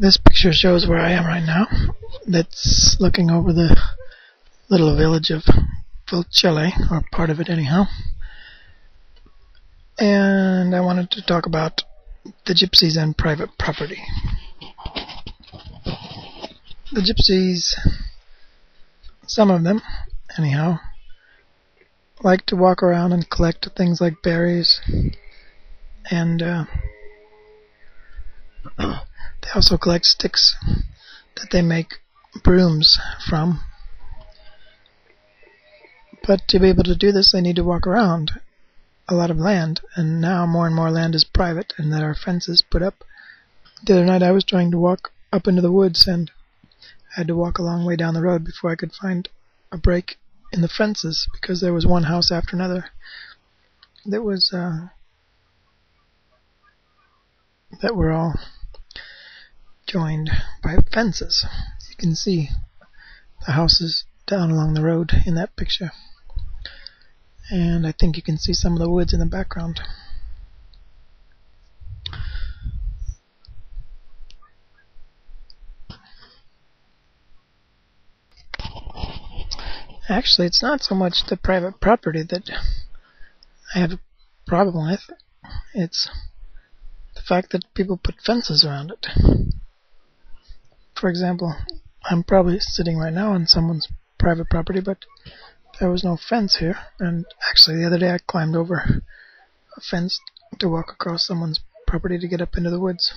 This picture shows where I am right now. That's looking over the little village of Fulcile, or part of it anyhow. And I wanted to talk about the Gypsies and private property. The Gypsies, some of them anyhow, like to walk around and collect things like berries, and they also collect sticks that they make brooms from. But to be able to do this, they need to walk around a lot of land, and now more and more land is private, and there are fences put up. The other night I was trying to walk up into the woods, and I had to walk a long way down the road before I could find a break in the fences, because there was one house after another that was that were all joined by fences. You can see the houses down along the road in that picture, and I think you can see some of the woods in the background. Actually, it's not so much the private property that I have a problem with. It's the fact that people put fences around it. For example, I'm probably sitting right now on someone's private property, but there was no fence here. And actually, the other day I climbed over a fence to walk across someone's property to get up into the woods.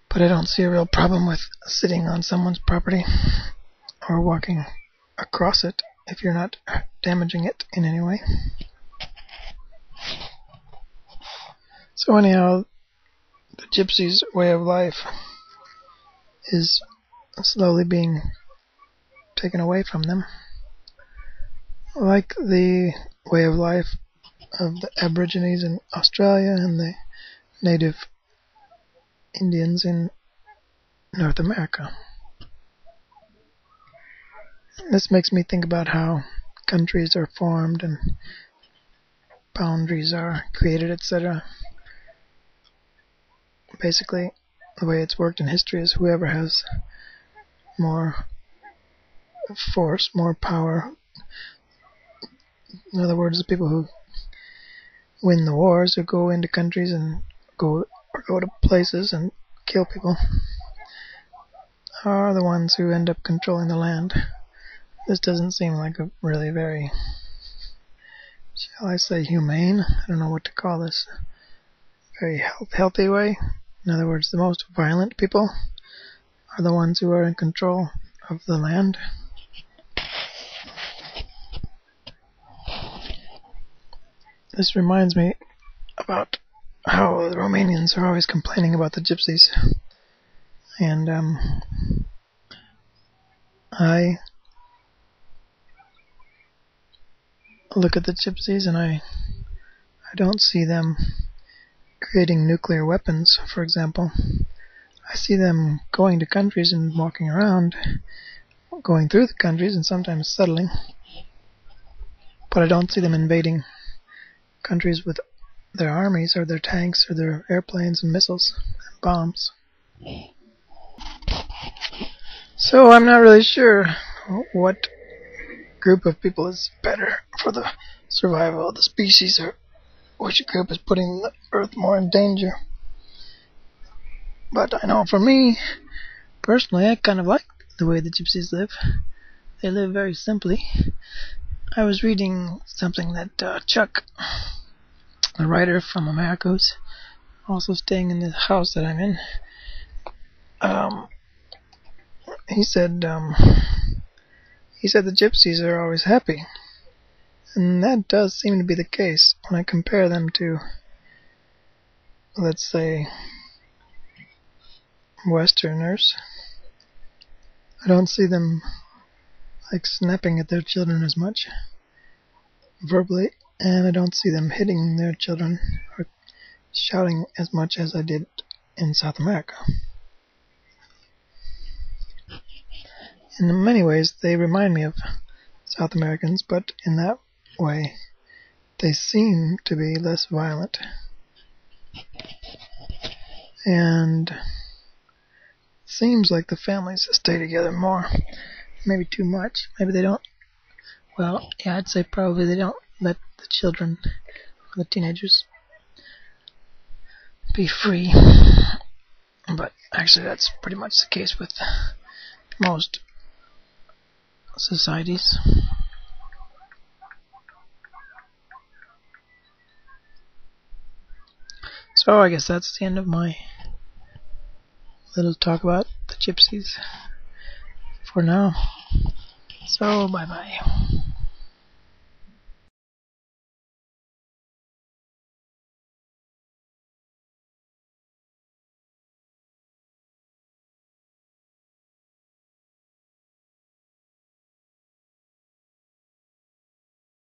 But I don't see a real problem with sitting on someone's property or walking across it if you're not damaging it in any way. So anyhow, the Gypsies' way of life is slowly being taken away from them, like the way of life of the Aborigines in Australia and the native Indians in North America. This makes me think about how countries are formed and boundaries are created, etc. Basically, the way it's worked in history is whoever has more force, more power, in other words, the people who win the wars, who go into countries and go to places and kill people, are the ones who end up controlling the land. This doesn't seem like a really very, shall I say, humane? I don't know what to call this. Very healthy way. In other words, the most violent people are the ones who are in control of the land. This reminds me about how the Romanians are always complaining about the Gypsies. And I look at the Gypsies and I don't see them creating nuclear weapons, for example. I see them going to countries and walking around, going through the countries and sometimes settling, but I don't see them invading countries with their armies or their tanks or their airplanes and missiles and bombs. So I'm not really sure what group of people is better for the survival of the species, or which group is putting the Earth more in danger. But I know for me, personally, I kind of like the way the Gypsies live. They live very simply. I was reading something that Chuck, a writer from America, who's also staying in the house that I'm in, he said the Gypsies are always happy. And that does seem to be the case when I compare them to, let's say, Westerners. I don't see them like snapping at their children as much verbally, and I don't see them hitting their children or shouting as much as I did in South America. In many ways, they remind me of South Americans, but in that way, they seem to be less violent. And seems like the families stay together more. Maybe too much. Maybe they don't. Well, yeah, I'd say probably they don't let the children, the teenagers, be free. But actually, that's pretty much the case with most societies. So I guess that's the end of my little talk about the Gypsies for now. So bye bye.